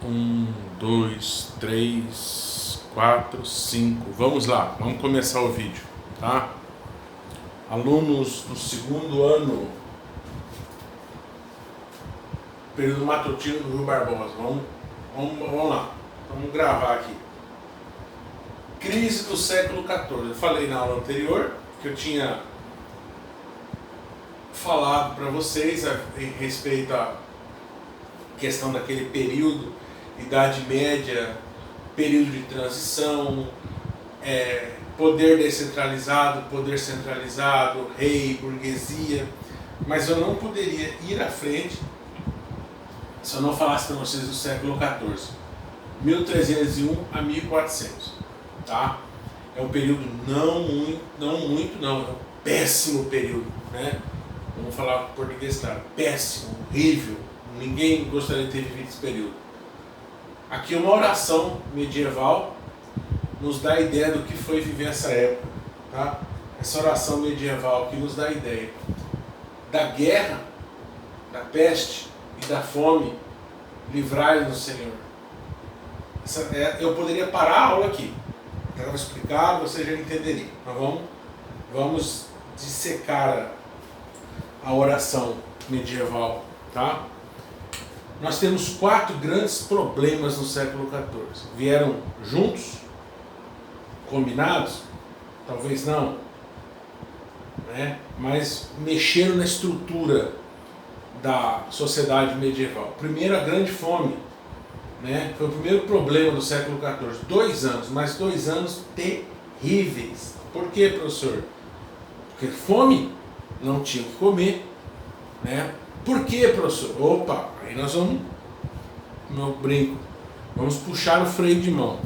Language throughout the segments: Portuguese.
Um, dois, três, quatro, cinco. Vamos lá, vamos começar o vídeo, tá? Alunos do segundo ano, período matutino do Rio Barbosa. Vamos lá, vamos gravar aqui. Crise do século XIV. Eu falei na aula anterior que eu tinha falado para vocês a respeito à questão daquele período, Idade Média, período de transição, poder descentralizado, poder centralizado, rei, burguesia, mas eu não poderia ir à frente se eu não falasse para vocês do século XIV, 1301 a 1400, tá? É um período não, é um péssimo período, né? Vamos falar português, claro, péssimo, horrível, ninguém gostaria de ter vivido esse período. Aqui uma oração medieval nos dá a ideia do que foi viver essa época, tá? Essa oração medieval aqui nos dá a ideia da guerra, da peste e da fome, livrai-nos, Senhor. Eu poderia parar a aula aqui, eu vou explicar, você já entenderia. Mas vamos dissecar a oração medieval, tá? Nós temos 4 grandes problemas no século XIV. Vieram juntos? Combinados? Talvez não, né? Mas mexeram na estrutura da sociedade medieval. Primeiro, a grande fome, né? Foi o primeiro problema do século XIV. 2 anos, mas 2 anos terríveis. Por quê, professor? Porque fome, não tinha o que comer, né? Por quê, professor? Opa, aí nós vamos, meu brinco, vamos puxar o freio de mão,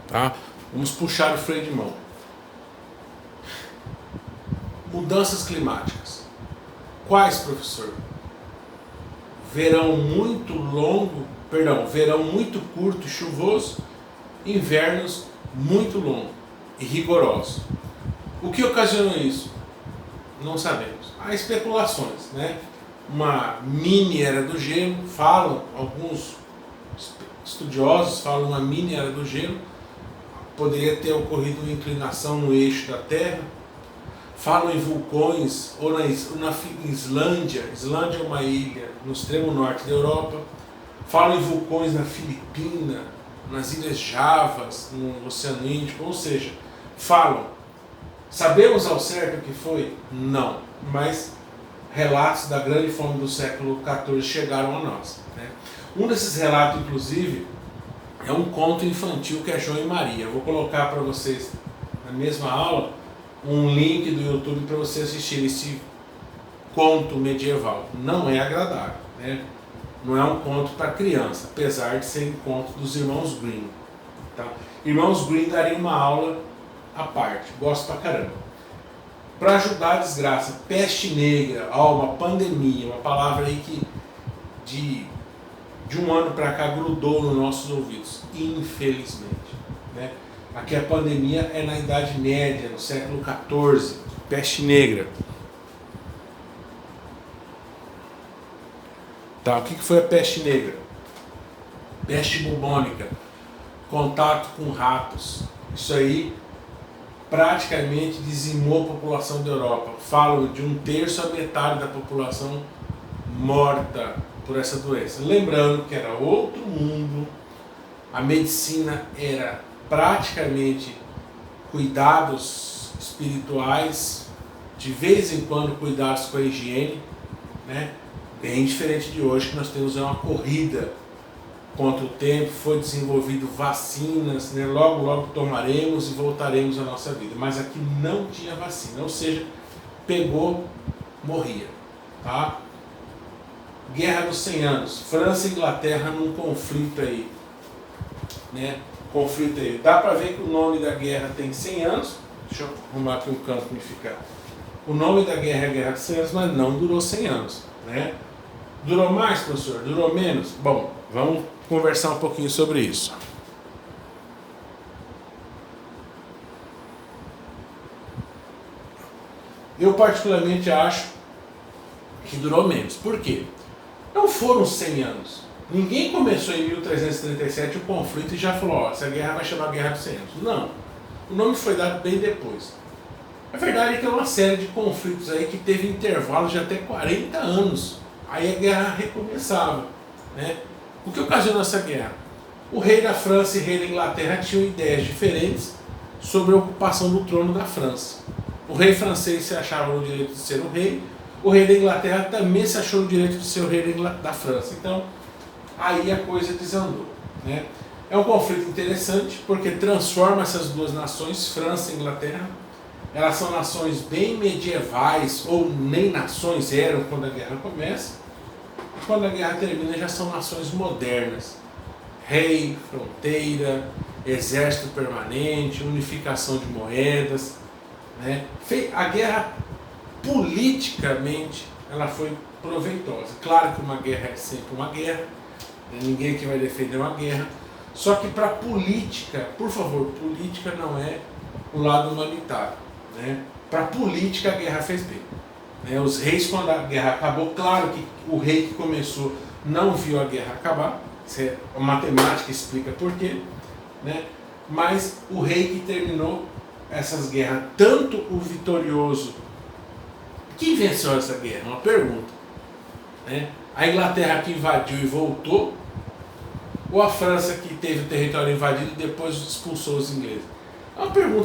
tá? Vamos puxar o freio de mão. Mudanças climáticas. Quais, professor? Verão muito curto e chuvoso, invernos muito longos e rigorosos. O que ocasionou isso? Não sabemos. Há especulações, né? Uma mini era do gelo, alguns estudiosos falam uma mini era do gelo, poderia ter ocorrido uma inclinação no eixo da Terra. Falam em vulcões, ou na Islândia. Islândia é uma ilha no extremo norte da Europa. Falam em vulcões na Filipina, nas Ilhas Javas, no Oceano Índico, ou seja, falam. Sabemos ao certo o que foi? Não, mas relatos da grande fome do século XIV chegaram a nós, né? Um desses relatos, inclusive, é um conto infantil que é João e Maria. Eu vou colocar para vocês, na mesma aula, um link do YouTube para você assistir esse conto medieval. Não é agradável, né? Não é um conto para criança, apesar de ser um conto dos irmãos Grimm, tá? Irmãos Grimm daria uma aula à parte, gosto pra caramba. Para ajudar a desgraça, peste negra, uma pandemia, uma palavra aí que de um ano para cá grudou nos nossos ouvidos, infelizmente, né? Aqui a pandemia é na Idade Média, no século XIV, peste negra. Tá, o que foi a peste negra? Peste bubônica, contato com ratos, isso aí praticamente dizimou a população da Europa. Falam de 1/3 a metade da população morta por essa doença. Lembrando que era outro mundo, a medicina era praticamente cuidados espirituais, de vez em quando cuidados com a higiene, né? Bem diferente de hoje, que nós temos uma corrida contra o tempo, foi desenvolvido vacinas, né? Logo tomaremos e voltaremos à nossa vida. Mas aqui não tinha vacina, ou seja, pegou, morria, tá? Guerra dos 100 anos, França e Inglaterra num conflito aí, né? Dá para ver que o nome da guerra tem 100 anos, deixa eu arrumar aqui um canto para me ficar. O nome da guerra é Guerra dos 100 anos, mas não durou 100 anos, né? Durou mais, professor? Durou menos? Bom, vamos conversar um pouquinho sobre isso. Eu particularmente acho que durou menos. Por quê? Não foram 100 anos. Ninguém começou em 1337 o conflito e já falou, ó, essa guerra vai chamar Guerra dos 100 anos. Não. O nome foi dado bem depois. A verdade é que é uma série de conflitos aí que teve intervalos de até 40 anos. Aí a guerra recomeçava, né? O que ocasionou essa guerra? O rei da França e o rei da Inglaterra tinham ideias diferentes sobre a ocupação do trono da França. O rei francês se achava no direito de ser o rei da Inglaterra também se achou no direito de ser o rei da França. Então, aí a coisa desandou, né? É um conflito interessante porque transforma essas duas nações, França e Inglaterra. Elas são nações bem medievais, ou nem nações eram quando a guerra começa. Quando a guerra termina, já são nações modernas. Rei, fronteira, exército permanente, unificação de moedas, né? A guerra, politicamente, ela foi proveitosa. Claro que uma guerra é sempre uma guerra, né? Ninguém que vai defender uma guerra. Só que para política, por favor, política não é o lado humanitário, né? Para política a guerra fez bem, né? Os reis, quando a guerra acabou, claro que o rei que começou não viu a guerra acabar, a matemática explica por quê, né? Mas o rei que terminou essas guerras, tanto o vitorioso, quem venceu essa guerra? Uma pergunta, né? A Inglaterra que invadiu e voltou, ou a França que teve o território invadido e depois expulsou os ingleses? É uma pergunta